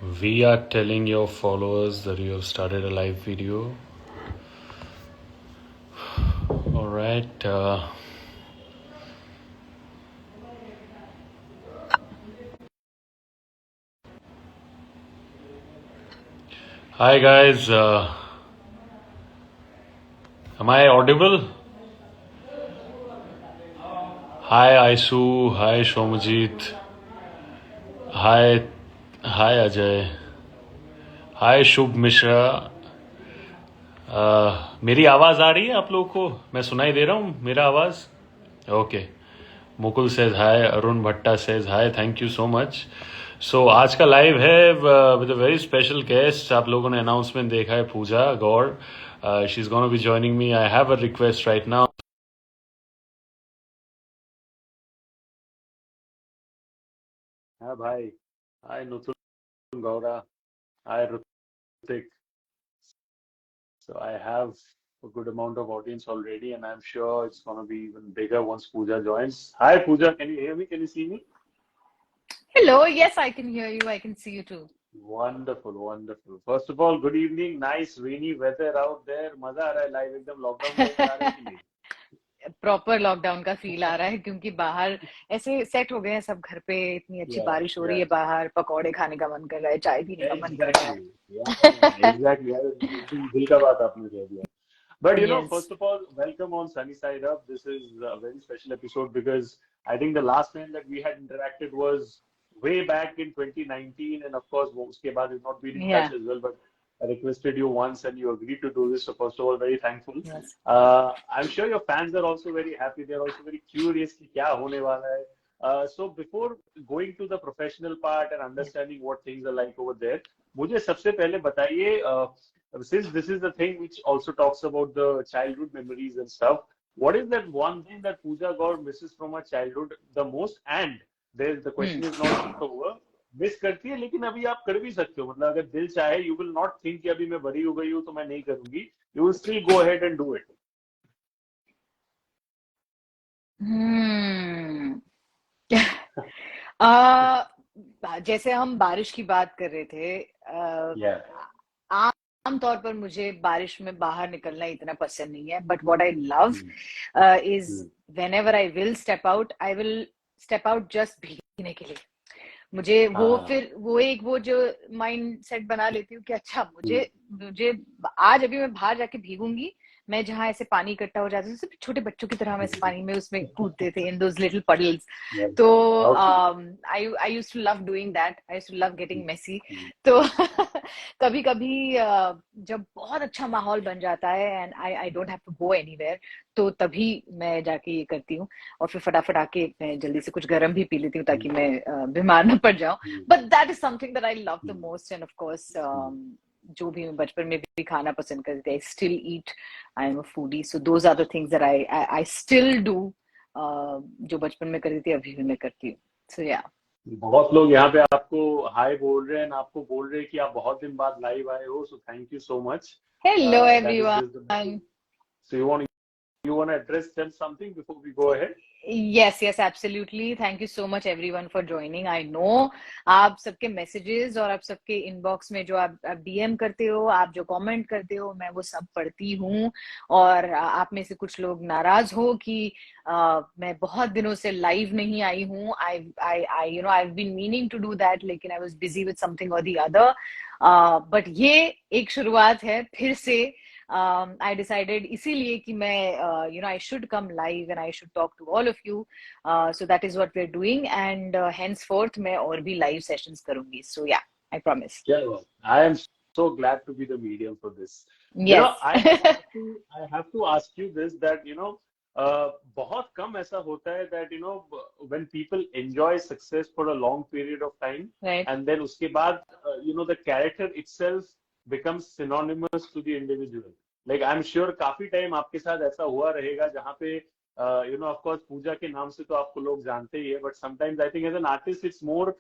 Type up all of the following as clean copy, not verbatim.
We are telling your followers that you have started a live video. All right. Hi guys. Am I audible? Hi Aisu. Hi Shomajit. Hi. Hi Ajay. हाय शुभ मिश्रा. मेरी आवाज़ आ रही है आप लोगों को? मैं सुनाई दे रहा हूँ मेरा आवाज़? Okay. Mukul says hi. Arun Bhatta says hi. Thank you so much. So आज का लाइव है with a very special guest. आप लोगों ने अनाउंसमेंट देखा है, Pooja Gaur. She is gonna be joining me. I have a request right now. हाँ भाई. हाय नुतुल गौरा. हाय Hrithik. So I have a good amount of audience already, and I'm sure it's going to be even bigger once Pooja joins. Hi, Pooja. Can you hear me? Can you see me? Hello, yes, I can hear you. I can see you too. Wonderful, wonderful. First of all, good evening. Nice rainy weather out there. मजा आ रहा है live एकदम lockdown time में आ रहा है कि नहीं? Proper lockdown का फील आ रहा है क्योंकि बाहर ऐसे सेट हो गए हैं सब घर पे. इतनी अच्छी Yeah, बारिश हो रही है, yeah. बाहर पकौड़े खाने का मन कर रहा है, चाय पीने का मन कर रहा Exactly. Yeah, exactly. यार, एकदम दिल का बात आपने कह दिया. But है. Yes. first of all, welcome on Sunny Side Up. This is a very special episode because I think the last time that we had interacted was way back in 2019, and of course, uske baad we've not been in या. touch as well. But I requested you once, and you agreed to do this. So first of all, very thankful. Yes. I'm sure your fans are also very happy. They're also very curious कि क्या होने वाला है. So before going to the professional part and understanding what things are like over there, मुझे सबसे पहले बताइए. Since this is the thing which also talks about the childhood memories and stuff, what is that one thing that Pooja Gaur misses from her childhood the most? And the question is not over. Miss करती है लेकिन अभी आप कर भी सकते हो. मतलब अगर दिल चाहे, you will not think कि अभी मैं बड़ी हो गई हूँ तो मैं नहीं करूंगी. You will still go ahead and do it. हम्म. आ, जैसे हम बारिश की बात कर रहे थे, Yeah. आमतौर पर मुझे बारिश में बाहर निकलना इतना पसंद नहीं है. But what I love Hmm. Is Hmm. Whenever I will step out, I will step out just भीगने के लिए. मुझे हाँ. वो जो माइंड सेट बना लेती हूँ कि अच्छा, Hmm. मुझे मुझे आज अभी मैं बाहर जाके भीगूंगी. मैं जहाँ ऐसे पानी इकट्ठा हो जाता है, छोटे बच्चों की तरह हम ऐसे पानी में उसमें कूदते थे, in those little puddles. Yeah. तो Okay. I used to love doing that. I used to love getting messy. Hmm. तो कभी कभी जब बहुत अच्छा माहौल बन जाता है and I don't have to go anywhere, तो तभी मैं जाके ये करती हूँ. और फिर फटाफट आके मैं जल्दी से कुछ गर्म भी पी लेती हूँ ताकि मैं बीमार ना पड़ जाऊं. Hmm. But that is something that I love the Hmm. Most. End of course Hmm. जो भी मैं बचपन में भी खाना पसंद करती थी, I still eat. I am a foodie, so those are the things that I still do. जो बचपन में करती थी अभी भी मैं करती हूँ. सो या. बहुत लोग यहाँ पे आपको हाय बोल रहे हैं, आपको बोल रहे हैं कि आप बहुत दिन बाद लाइव आए हो. So thank you so much. Hello That is just the everyone. message. So you want to address them something before we go ahead? yes, absolutely. Thank you so much everyone for joining. I know आप सबके messages और आप सबके inbox में जो आप DM करते हो, आप जो कमेंट करते हो, मैं वो सब पढ़ती हूँ. और आप में से कुछ लोग नाराज हो कि मैं बहुत दिनों से लाइव नहीं आई हूँ. I've been meaning to do that, लेकिन I was busy with something or the other. But ये एक शुरुआत है फिर से. I decided इसीलिए कि मैं I should come live and I should talk to all of you. So that is what we're doing, and henceforth मैं और भी live sessions करूंगी. So yeah, I promise. Yeah, well, I am so glad to be the medium for this. Yes. I have to ask you this, that बहुत कम ऐसा होता है that when people enjoy success for a long period of time, Right. and then उसके बाद the character itself becomes synonymous to the individual. Like I'm sure काफी time आपके साथ ऐसा हुआ रहेगा जहाँ पे of course पूजा के नाम से तो आपको लोग जानते ही है, but sometimes I think as an artist it's more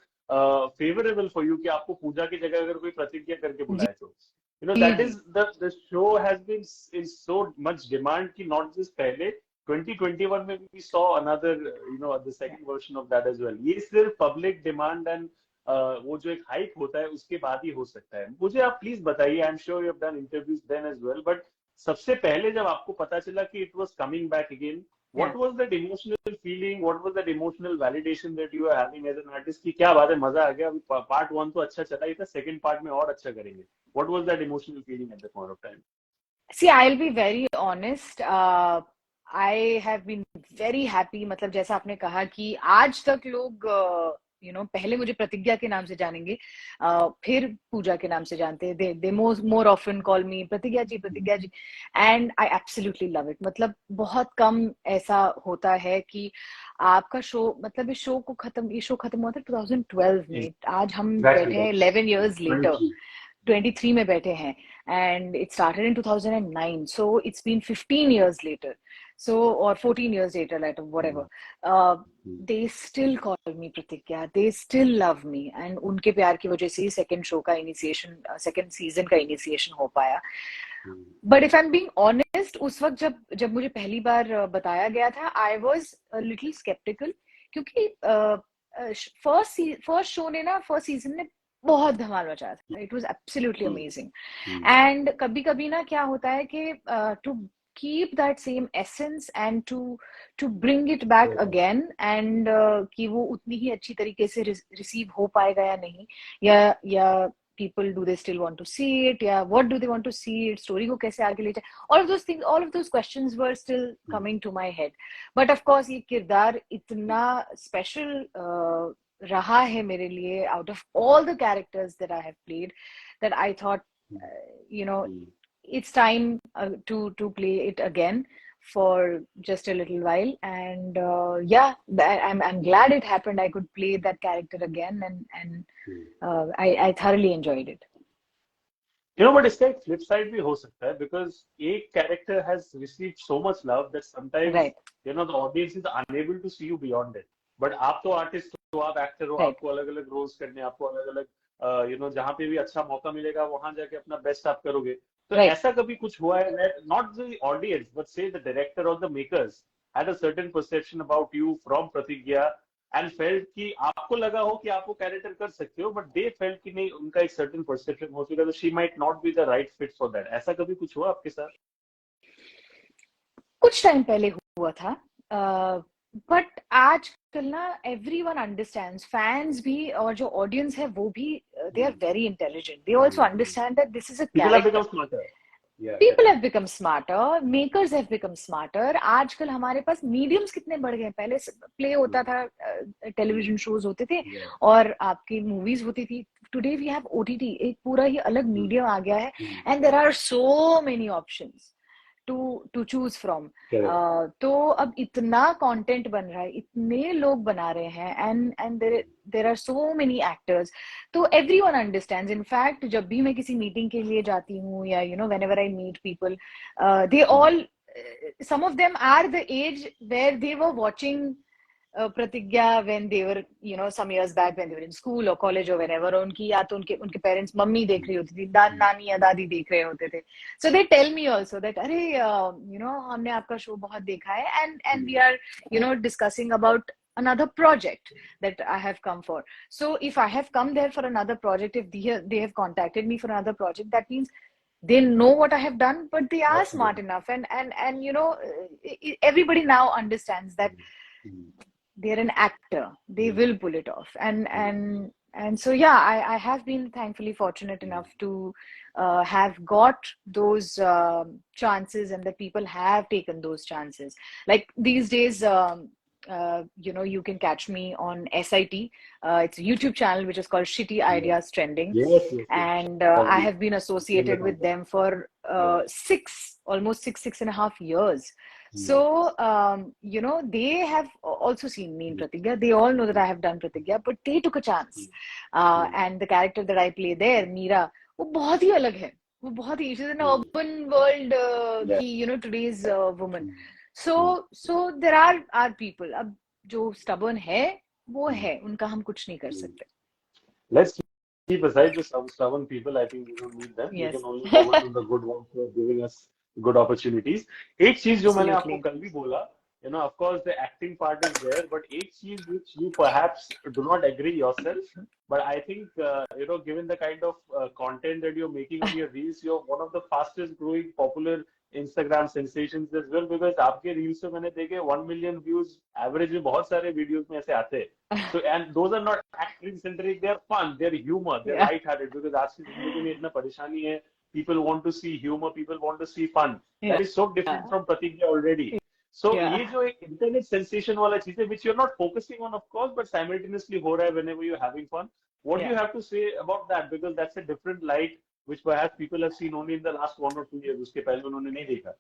favorable for you कि आपको पूजा की जगह अगर कोई प्रतिज्ञा करके बुलाए तो जी that ji. is the show has been in so much demand कि not just पहले 2021 में we saw another the second version of that as well. ये सिर्फ public demand and वो जो एक हाइप होता है उसके बाद ही हो सकता है। मुझे आप प्लीज बताइए, I am sure you have done interviews then as well, but सबसे पहले जब आपको पता चला कि it was coming back again, what was that emotional feeling, what was that emotional validation that you are having as an artist कि क्या बात है, मजा आ गया, अभी पार्ट 1 तो अच्छा चला ही था, सेकंड पार्ट में और अच्छा करेंगे? what was that emotional feeling at that point of time? See, I'll be very honest. I have been very happy. मतलब जैसा आपने कहा कि आज तक लोग पहले मुझे प्रतिज्ञा के नाम से जानेंगे, फिर पूजा के नाम से जानते हैं. They more often call me प्रतिज्ञा जी, and I absolutely love it. मतलब बहुत कम ऐसा होता है कि आपका शो, मतलब ये शो खत्म हुआ था 2012 में. आज हम बैठे हैं 11 years later. 23 में बैठे हैं, and it started in 2009, so it's been 15 years later, so or 14 years later, like whatever. They still call me Pratigya, they still love me, and उनके प्यार की वजह से ही सेकंड शो का इनिशिएशन, सेकंड सीजन का इनिशिएशन हो पाया. But if I'm being honest, उस वक्त जब मुझे पहली बार बताया गया था, I was a little skeptical, क्योंकि फर्स्ट शो ने ना, फर्स्ट सीजन ने बहुत धमाल मचाया था. It was absolutely amazing. And कभी कभी ना क्या होता है कि to keep that same essence and to bring it back again, and कि वो उतनी ही अच्छी तरीके से रिसीव हो पाएगा या नहीं, या people, do they still want to see it, या what do they want to see it, story को कैसे आगे ले जाए, all of those things, all of those questions were still coming to my head. But of course ये किरदार इतना special रहा है मेरे लिए, out of all the characters that I have played, that I thought it's time to play it again for just a little while. And I'm glad it happened. I could play that character again, and I thoroughly enjoyed it. But इसका एक flip side भी हो सकता है, because एक character has received so much love that sometimes right. The audience is unable to see you beyond it. But आप तो artist हो, आप actor हो, right. आपको अलग अलग roles करने, आपको अलग अलग जहाँ पे भी अच्छा मौका मिलेगा वहां जाके अपना best आप करोगे. तो right. ऐसा कभी कुछ हुआ है that not the audience but say the director or the makers had a certain perception about you from Pratigya and felt कि आपको लगा हो कि आप वो कैरेक्टर कर सकते हो, but they felt कि नहीं, उनका एक certain perception हो चुका, तो she might not be the right fit for that. ऐसा कभी कुछ हुआ आपके साथ? कुछ टाइम पहले हुआ था, बट आजकल ना everyone understands, fans भी और जो audience है वो भी, they are very intelligent. They also understand that this is a People character. have become smarter. Yeah, people have become smarter, makers have become smarter. आजकल हमारे पास मीडियम्स कितने बढ़ गए. पहले प्ले होता था, टेलीविजन शोज होते थे, और आपकी मूवीज होती थी. टुडे वी हैव OTT, एक पूरा ही अलग मीडियम आ गया है, and there are so many options to choose from. तो अब इतना कंटेंट बन रहा है, इतने लोग बना रहे हैं, and there are so many actors. तो everyone understands. In fact, जब भी मैं किसी मीटिंग के लिए जाती हूँ, या whenever I meet people, they all, some of them are the age where they were watching Pratigya when they were, some years back when they were in school or college or whenever. उनकी या तो उनके parents mummy देख रही होती थी, नानी या दादी देख रहे होते थे. So they tell me also that अरे हमने आपका शो बहुत देखा है, and we are discussing about another project that I have come for. So if I have come there for another project, if they have contacted me for another project, that means they know what I have done, but they are smart enough, and everybody now understands that they're an actor, they will pull it off, and so I have been thankfully fortunate enough to have got those chances, and that people have taken those chances. Like these days, you can catch me on SIT. It's a YouTube channel which is called Shitty Ideas Trending. Yes. And I have been associated with them for almost 6.5 years. So, they have also seen me in Pratigya. They all know that I have done Pratigya, but they took a chance. And the character that I play there, Meera, वो बहुत ही अलग है. वो बहुत ही, she's an urban world की, today's woman. So there are people. अब जो stubborn है, वो है. उनका हम कुछ नहीं कर सकते. Let's keep aside the stubborn people. I think we don't need them. Yes. We can only focus on the good ones who are giving us good opportunities. एक चीज जो मैंने आपको कल भी बोला, of course the acting part is there, but एक चीज which you perhaps do not agree yourself, but I think, given the kind of content that you're making on your reels, you're one of the fastest growing popular Instagram sensations as well, because आपके reels में मैंने देखे 1 million views average में बहुत सारे videos में ऐसे आते हैं. So, and those are not acting centric, they're fun, they're humor, they're light-hearted, because आज की जिंदगी में इतना परेशानी है. People want to see humor, people want to see fun. That is so different from Pratigya already. So ये जो एक internet sensation वाला चीज है, which you're not focusing on, of course, but simultaneously हो रहा है whenever you're having fun. What do you have to say about that? Because that's a different light which perhaps people have seen only in the last 1 or 2 years. उसके पहले उन्होंने नहीं देखा.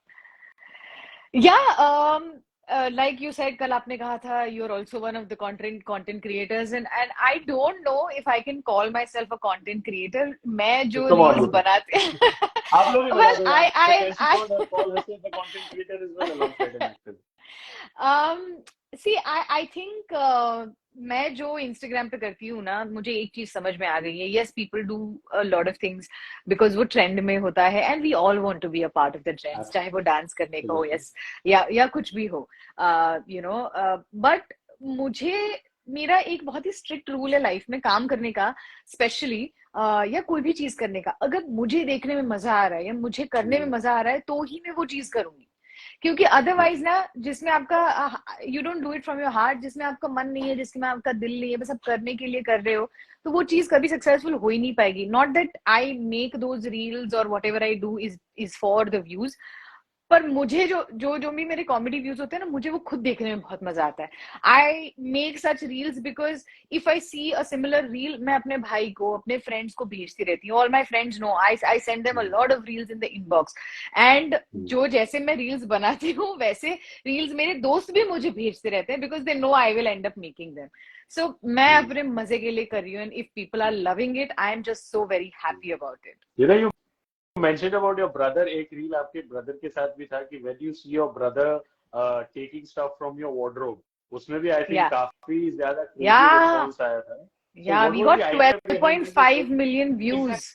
Like you said, कल आपने कहा था, you're also one of the content creators, and I don't know if I can call myself a content creator. मैं जो reels बनाते आप लोग ही बता well, दो यार. I call herself a content creator as well alongside an actor. See, I think मैं जो Instagram पे करती हूँ ना, मुझे एक चीज समझ में आ गई है. Yes, people do a lot of things because वो trend में होता है, and we all want to be a part of the trends, चाहे वो dance करने का हो, yes, या कुछ भी हो, but मुझे मेरा एक बहुत ही स्ट्रिक्ट रूल है लाइफ में काम करने का, स्पेशली या कोई भी चीज करने का. अगर मुझे देखने में मजा आ रहा है या मुझे करने में मजा आ रहा है तो ही मैं वो चीज करूंगी. क्योंकि अदरवाइज ना, जिसमें आपका you don't do it from your heart, जिसमें आपका मन नहीं है, जिसमें आपका दिल नहीं है, बस आप करने के लिए कर रहे हो, तो वो चीज कभी सक्सेसफुल हो ही नहीं पाएगी. Not that I make those reels और whatever I do is for the views, पर मुझे जो भी मेरे कॉमेडी व्यूज होते हैं ना, मुझे वो खुद देखने में बहुत मजा आता है. I make such reels because if I see a similar reel, मैं अपने भाई को, अपने फ्रेंड्स को भेजती रहती हूँ. All my friends know I send them a lot of reels in the inbox, and जो जैसे मैं रील्स बनाती हूँ वैसे रील्स मेरे दोस्त भी मुझे भेजते रहते हैं, because they know I will end up making them. So मैं अपने मजे के लिए कर रही हूँ, and if people are loving it, I am just so very happy about it. You mentioned about your brother. एक रील आपके ब्रदर के साथ भी था कि when you see your brother taking stuff from your wardrobe, उसमें भी I think काफी ज्यादा crazy response आया था. We got 12.5 million views.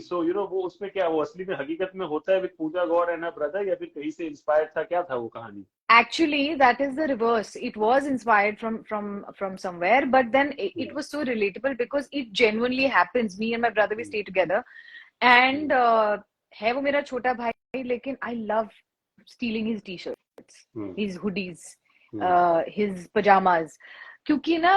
So वो उसमें क्या, वो असली में हकीकत में होता है with Pooja Gor and her brother, या फिर कहीं से inspired था, क्या था वो कहानी? Actually, that is the reverse. It was inspired from somewhere, but then it was so relatable because it genuinely happens. Me and my brother, we stay together. And है वो मेरा छोटा भाई, लेकिन I love stealing his t-shirts, his hoodies, his pajamas, क्योंकि ना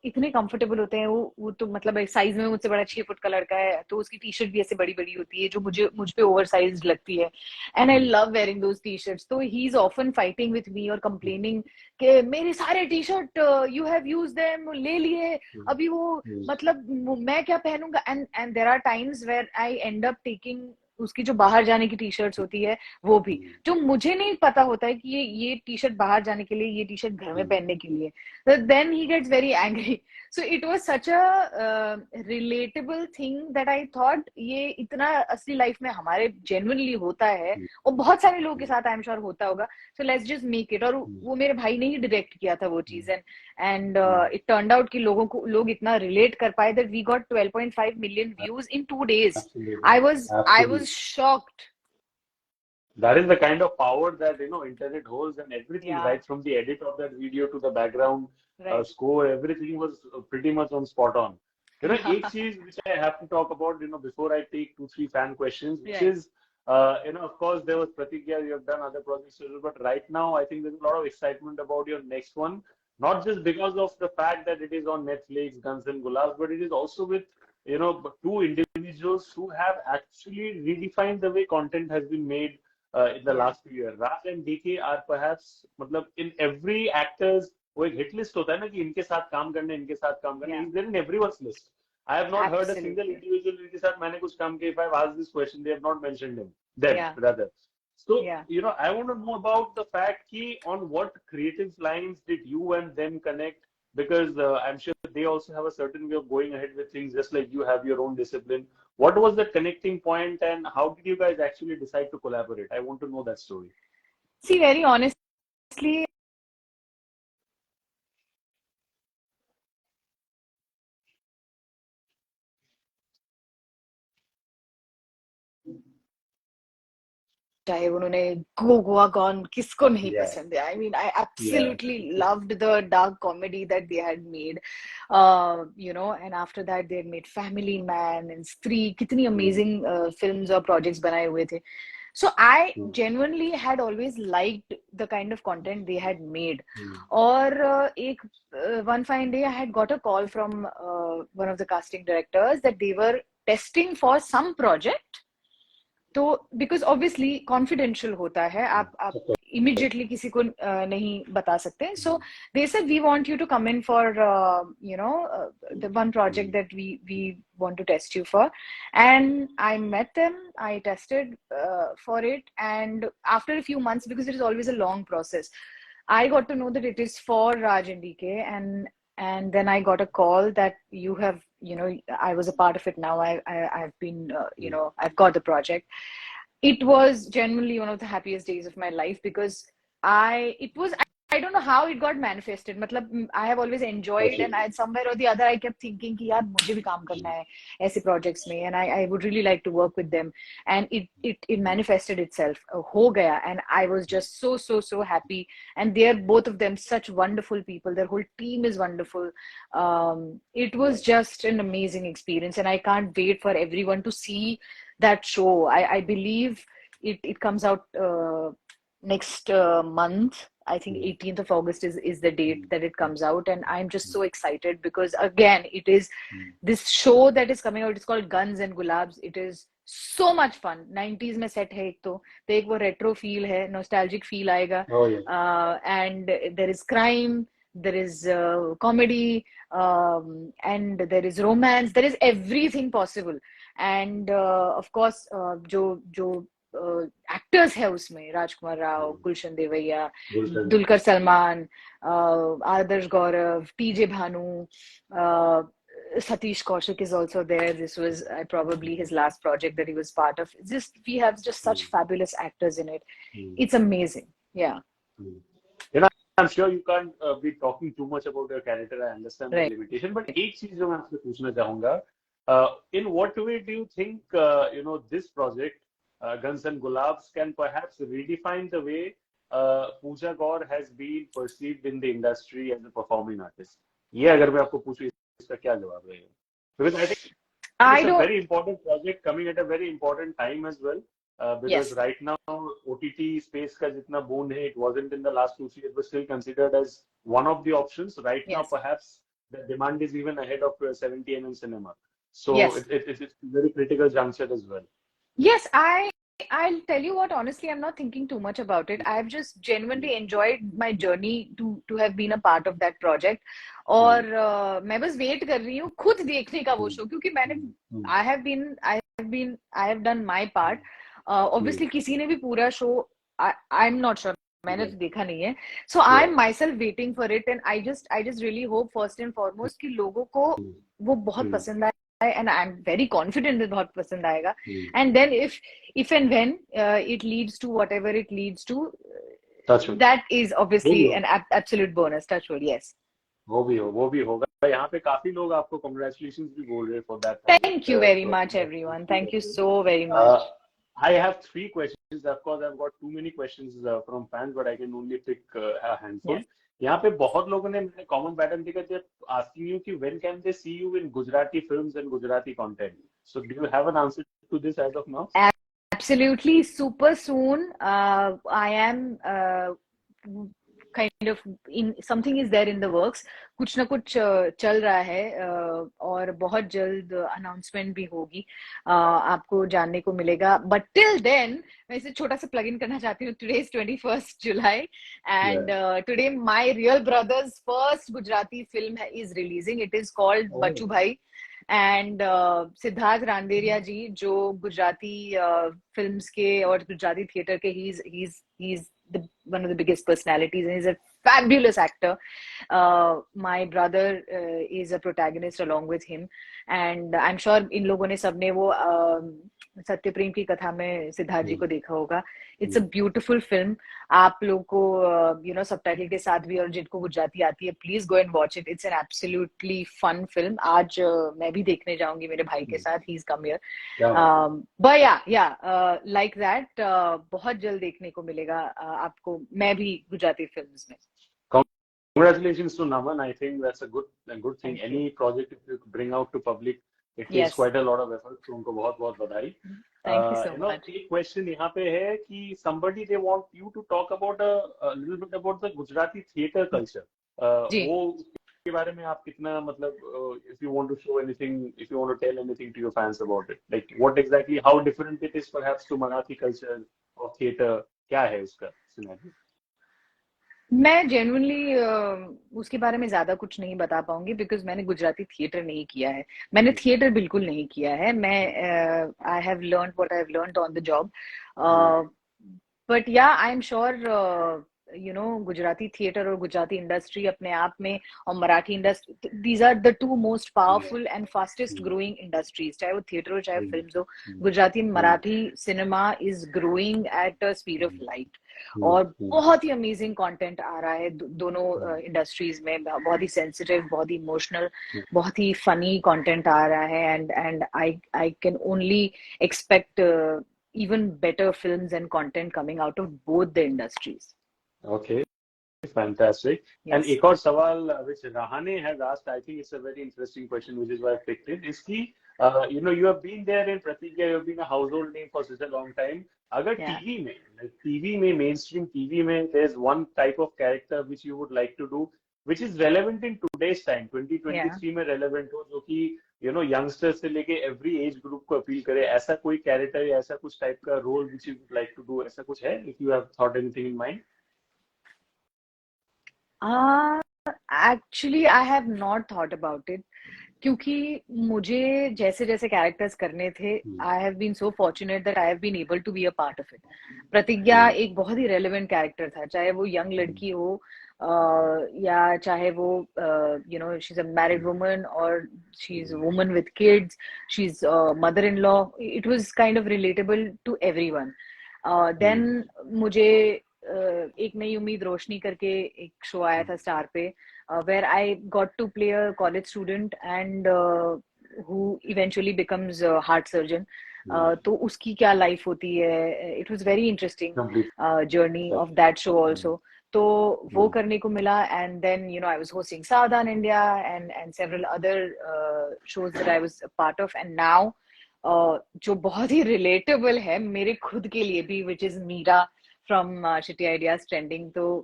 इतने comfortable होते हैं वो तो मतलब साइज में मुझसे बड़ा 6 फुट का लड़का है, तो उसकी टी शर्ट भी ऐसे बड़ी बड़ी होती है जो मुझ पे ओवर साइज लगती है, and I love wearing those T shirts. तो he is often fighting with me और कंप्लेनिंग कि मेरे सारे T shirt you have used them, ले लिए अभी वो, मतलब मैं क्या पहनूंगा. And there are times where I end up taking उसकी जो बाहर जाने की टी शर्ट्स होती है वो भी, जो मुझे नहीं पता होता है कि ये टी शर्ट बाहर जाने के लिए, ये टी शर्ट घर में पहनने के लिए. Then he gets very angry. So it was such a relatable thing that I thought ये इतना असली लाइफ में हमारे genuinely होता है और बहुत सारे लोगों के साथ I'm sure होता होगा. So let's just make it. और वो मेरे भाई ने ही direct किया था वो चीज, and it turned out कि लोग इतना relate कर पाए that we got 12.5 million views in 2 days. Absolutely. I was shocked. That is the kind of power that internet holds, and everything, right from the edit of that video to the background score, everything was pretty much on spot on. एक चीज which I have to talk about, before I take 2-3 fan questions, which is, of course there was Pratigya, you have done other projects, but right now I think there's a lot of excitement about your next one, not just because of the fact that it is on Netflix, Guns and Gulabs, but it is also with two individuals who have actually redefined the way content has been made in the last few years. Raj and DK are perhaps, मतलब in every actors वो एक hit list होता है ना कि इनके साथ काम करने, इनके साथ काम करने. He's there in everyone's list. I have not heard a single individual जिनके साथ मैंने कुछ काम किया. If I've asked this question, they have not mentioned him. Rather. So I want to know about the fact कि on what creative lines did you and them connect? Because I'm sure they also have a certain way of going ahead with things, just like you have your own discipline. What was the connecting point, and how did you guys actually decide to collaborate? I want to know that story. See, very honestly, चाहे उन्होंने Goa gone, किसको नहीं Yeah. पसंद है. I mean, I Yeah. absolutely loved the dark comedy that they had made. You know, and after that they had made Family Man and Stree. कितनी amazing films और projects बनाए हुए थे. So I genuinely had always liked the kind of content they had made. और एक one fine day I had got a call from one of the casting directors that they were testing for some project. तो because obviously confidential होता है, आप immediately किसी को नहीं बता सकते. So they said we want you to come in for you know the one project that we want to test you for. And I met them, I tested for it, and after a few months, because it is always a long process, I got to know that it is for Raj and DK, and then I got a call that you have, you know, I was a part of it now. I've been, you know, I've got the project. It was genuinely one of the happiest days of my life because I don't know how it got manifested. मतलब I have always enjoyed, and I somewhere or the other I kept thinking कि यार मुझे भी काम करना है ऐसे projects में, and I would really like to work with them, and it manifested itself. हो गया, and I was just so happy. And they're both of them such wonderful people. Their whole team is wonderful. It was just an amazing experience, and I can't wait for everyone to see that show. I believe it comes out next month. I think 18th of August is the date that it comes out, and I'm just so excited because again it is this show that is coming out. It's called Guns and Gulabs. It is so much fun. 90s में set है एक तो एक वो retro feel है, nostalgic feel आएगा. Oh, yeah. And there is crime, there is comedy, and there is romance. There is everything possible. And of course जो actors है उसमें, Rajkummar Rao, Gulshan Devaiah, Dulquer Salmaan, Adarsh Gourav, TJ Bhanu, Satish Kaushik is also there. This was probably his last project that he was part of. We have just such fabulous actors in it. It's amazing. Yeah. You know, I'm sure you can't be talking too much about your character. I understand the limitation, but एक चीज जो मैं आपसे पूछना चाहूंगा, in what way do you think you know, this project Guns and Gulabs can perhaps redefine the way Pooja Gor has been perceived in the industry as a performing artist? ये अगर मैं आपको पूछूं, इसका क्या जवाब रहेगा? Because I think it's a very important project coming at a very important time as well. Because right now OTT space का जितना boom है, it wasn't in the last 2-3 years, but still considered as one of the options. Right now, perhaps the demand is even ahead of 70mm cinema. So it's a very critical juncture as well. Yes, I'll tell you what, honestly, I'm not thinking too much about it. I've just genuinely enjoyed my journey to have been a part of that project. और मैं बस wait कर रही हूँ खुद देखने का वो शो, क्योंकि मैंने I have done my part. Obviously किसी ने भी पूरा शो, I'm not sure, मैंने तो देखा नहीं है. So I'm myself waiting for it, and I just really hope first and foremost कि लोगों को वो बहुत पसंद आए. And I'm very confident that बहुत पसंद आएगा. And then if and when it leads to whatever it leads to, that is obviously an absolute bonus. Touchwood, yes. वो भी होगा. यहाँ पे काफी लोग आपको congratulations भी बोल रहे हैं for that. Thank you very much, everyone. Thank you so very much. I have 3 questions. Of course, I've got too many questions from fans, but I can only pick a handful. Yes. यहाँ पे बहुत लोगों ने मैंने common pattern देखा, they're asking you कि when can they see you in Gujarati films and Gujarati content? So do you have an answer to this as of now? Absolutely, super soon. I am kind of in something is there in the works. कुछ ना कुछ चल रहा है और बहुत जल्द announcement भी होगी, आपको जानने को मिलेगा. But till then, मैं इसे छोटा सा plug in करना चाहती हूँ. Today is 21st July, and today my real brother's first Gujarati film is releasing. It is called Bachu Bhai. And Siddharth रांदेरिया जी, जो गुजराती फिल्म्स के और गुजराती थिएटर के, he's one of the biggest personalities, and he's a fabulous actor. My brother is a protagonist along with him, and I'm sure इन लोगों ने सबने वो सत्य प्रेम की कथा में सिद्धार्थ जी को देखा होगा. It's a beautiful film. आप लोग को सबटाइटल के साथ भी, और जिनको गुजराती आती है, please go and watch it. It's an absolutely fun film. आज मैं भी देखने जाऊंगी मेरे भाई के साथ. He's come here. But yeah, like that. बहुत जल्द देखने को मिलेगा आपको मैं भी गुजराती फिल्म्स में. Congratulations to Naman. I think that's a good thing. Any project if you bring out to public, it takes quite a lot of effort. So उनको बहुत बधाई. Thank you so much. एक question यहाँ पे है कि somebody they want you to talk about a little bit about the Gujarati theatre culture. वो के बारे में आप कितना मतलब if you want to show anything, if you want to tell anything to your fans about it, like what exactly, how different it is perhaps to Marathi culture or theatre, क्या है उसका scenario? मैं genuinely उसके बारे में ज्यादा कुछ नहीं बता पाऊंगी बिकॉज मैंने गुजराती थिएटर नहीं किया है. मैंने थिएटर बिल्कुल नहीं किया है. मैं I have learned what I have learned on the job. But yeah I am sure Gujarati theatre और गुजराती इंडस्ट्री अपने आप में, और Marathi industry, these are the two most powerful and fastest growing industries. चाहे वो थिएटर हो चाहे फिल्म हो, Gujarati Marathi cinema is growing at a speed of light. और बहुत ही अमेजिंग कंटेंट आ रहा है दोनों इंडस्ट्रीज में. बहुत ही सेंसिटिव, बहुत ही इमोशनल, बहुत ही फनी कंटेंट आ रहा है. And I can only expect even better films and content coming out of both the industries. Okay, fantastic. Yes. And एक और सवाल which Rahane has asked, I think it's a very interesting question, which is why I picked it, is कि you have been there in Pratigya, you have been a household name for such a long time. अगर TV में mainstream TV में there's one type of character which you would like to do, which is relevant in today's time, 2023 में relevant हो, जो कि youngsters से लेके every age group को appeal करे, ऐसा कोई character या ऐसा कुछ type का role which you would like to do, ऐसा कुछ है? If you have thought anything in mind? Actually, I have not thought about it. क्योंकि मुझे जैसे जैसे कैरेक्टर्स करने थे, I have been so fortunate that I have been able to be a part of it. Pratigya एक बहुत ही relevant character था, चाहे वो यंग लड़की हो या चाहे वो she is a married woman और she is a woman with kids, she is mother in law. It was kind of relatable to everyone. Then मुझे एक नई उम्मीद रोशनी करके एक शो आया था स्टार पे, where I got to play a college student and who eventually becomes a heart surgeon. तो उसकी क्या लाइफ होती है. It was very interesting journey of that show also. तो वो करने को मिला. And then I was hosting Saudhan India and several other shows that I was a part of. And now जो बहुत ही relatable है मेरे खुद के लिए भी, which is Meera from Shitty Ideas Trending. तो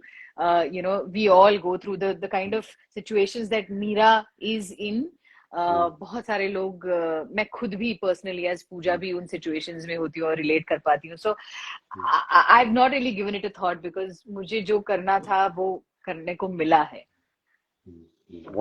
we all go through the kind of situations that Meera is in. बहुत सारे लोग, मैं खुद भी personally as पूजा भी उन situations में होती हूँ और relate कर पाती हूँ. So I've not really given it a thought because मुझे जो करना था वो करने को मिला है.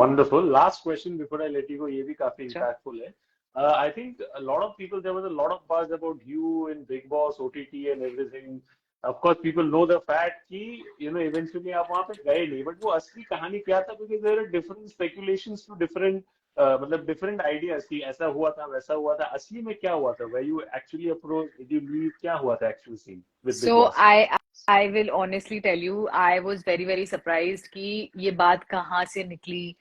Wonderful. Last question before I let you go. ये भी काफी impactful है. I think a lot of people, there was a lot of buzz about you in Bigg Boss, OTT and everything. Of course, people know the fact कि eventually आप वहाँ पे गए नहीं, but वो असली कहानी क्या था? Because there are different speculations to different मतलब different ideas कि ऐसा हुआ था वैसा हुआ था. असली में क्या हुआ था? Were you actually approached? Did you leave? क्या हुआ था actual scene with Bigg Boss? So I will honestly tell you, I was very surprised कि ये बात कहाँ से निकली.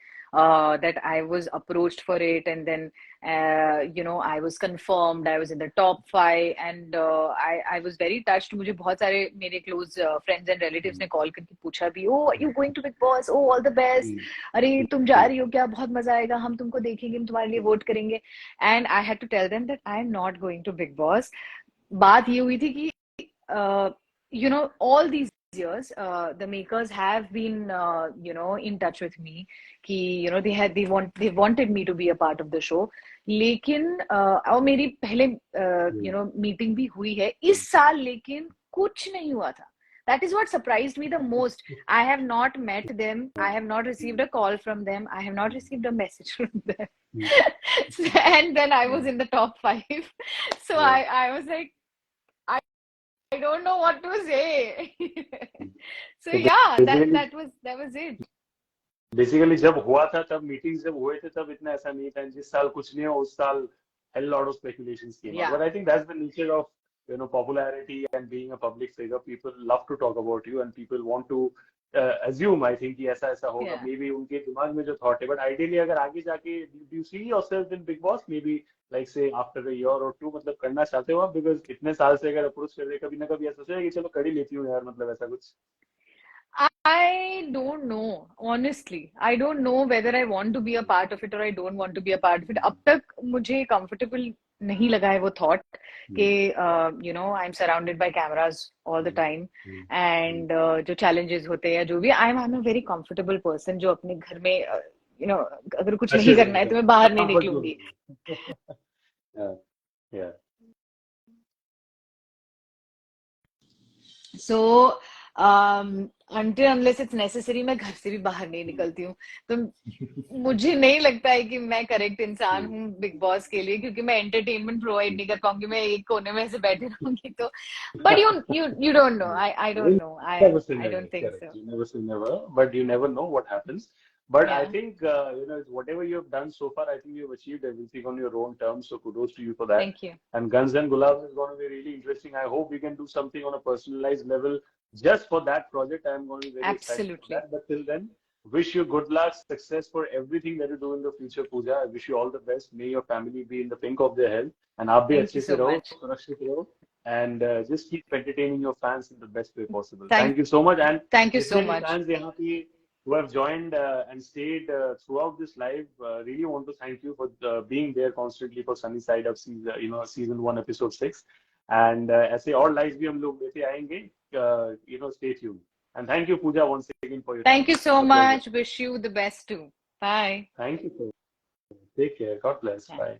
That I was approached for it, and then I was confirmed, I was in the top 5, and I was very touched. मुझे बहुत सारे मेरे close friends and relatives ने call करके पूछा भी, oh, are you going to Bigg Boss? Oh, all the best. अरे तुम जा रही हो क्या? बहुत मजा आएगा, हम तुमको देखेंगे, हम तुम्हारे लिए वोट करेंगे. And I had to tell them that I am not going to Bigg Boss. बात ये हुई थी कि all these years the makers have been in touch with me कि they wanted me to be a part of the show. लेकिन और मेरी पहले मीटिंग भी हुई है इस साल, लेकिन कुछ नहीं हुआ था. That is what surprised me the most. I have not met them. I have not received a call from them. I have not received a message from them. And then I was in the top 5. So I was like, I don't know what to say. So तो yeah, basically that was it. Basically जब हुआ था तब meetings जब हुए थे तब इतना ऐसा नहीं था जिस साल कुछ नहीं हो उस साल hell lot of speculations came out, Yeah. but I think that's the nature of popularity and being a public figure. People love to talk about you and people want to assume, I think, कि ऐसा ऐसा होगा. Yeah. Maybe उनके दिमाग में जो thought है, but ideally अगर आगे जाके do you see yourself in Big Boss, maybe like say after a year or two, मतलब करना चाहते हो आप? Because इतने साल से अगर अप्रोच कर रहे कभी ना कभी ऐसा सोचा है कि चलो कर ही लेती हूँ यार, मतलब ऐसा कुछ. I don't know, honestly. I don't know whether I want to be a part of it or I don't want to be a part of it. अब तक मुझे comfortable नहीं लगा है वो thought कि I'm surrounded by cameras all the time and जो challenges होते हैं या जो भी I'm a very comfortable person जो अपने घर में अगर कुछ नहीं करना है तो मैं बाहर नहीं निकलूंगी. Yeah. So until unless it's necessary मैं घर से भी बाहर नहीं निकलती हूँ. तो मुझे नहीं लगता है कि मैं करेक्ट इंसान हूँ बिग बॉस के लिए, क्योंकि मैं एंटरटेनमेंट प्रोवाइड नहीं कर पाऊंगी. मैं एक कोने में ऐसे बैठी रहूंगी तो. But you don't know. I don't know. Never say I never. don't think Correct. so. You never say never, but you never know what happens. But I Yeah. think whatever you have done so far, I think you've achieved everything on your own terms. So kudos to you for that. Thank you. And Guns and Gulabs is going to be really interesting. I hope we can do something on a personalized level just for that project. I'm going to be very excited for Absolutely. that. But till then, wish you good luck, success for everything that you do in the future, Pooja. I wish you all the best. May your family be in the pink of their health. And आप भी Thank अच्छे you से so रहो, much. सुरक्षित रहो. And just keep entertaining your fans in the best way possible. Thank Thank you so much. And Thank you so जितने भी much. fans यहाँ पे who have joined and stayed throughout this live, really want to thank you for being there constantly for Sunny Side Up season 1 episode 6. And ऐसे और lives भी हम लोग लेते आएंगे. Stay tuned. And thank you, Pooja, once again for your time. Thank you so much. Wish you the best too. Bye. Thank you. Take care. God bless. Yeah. Bye.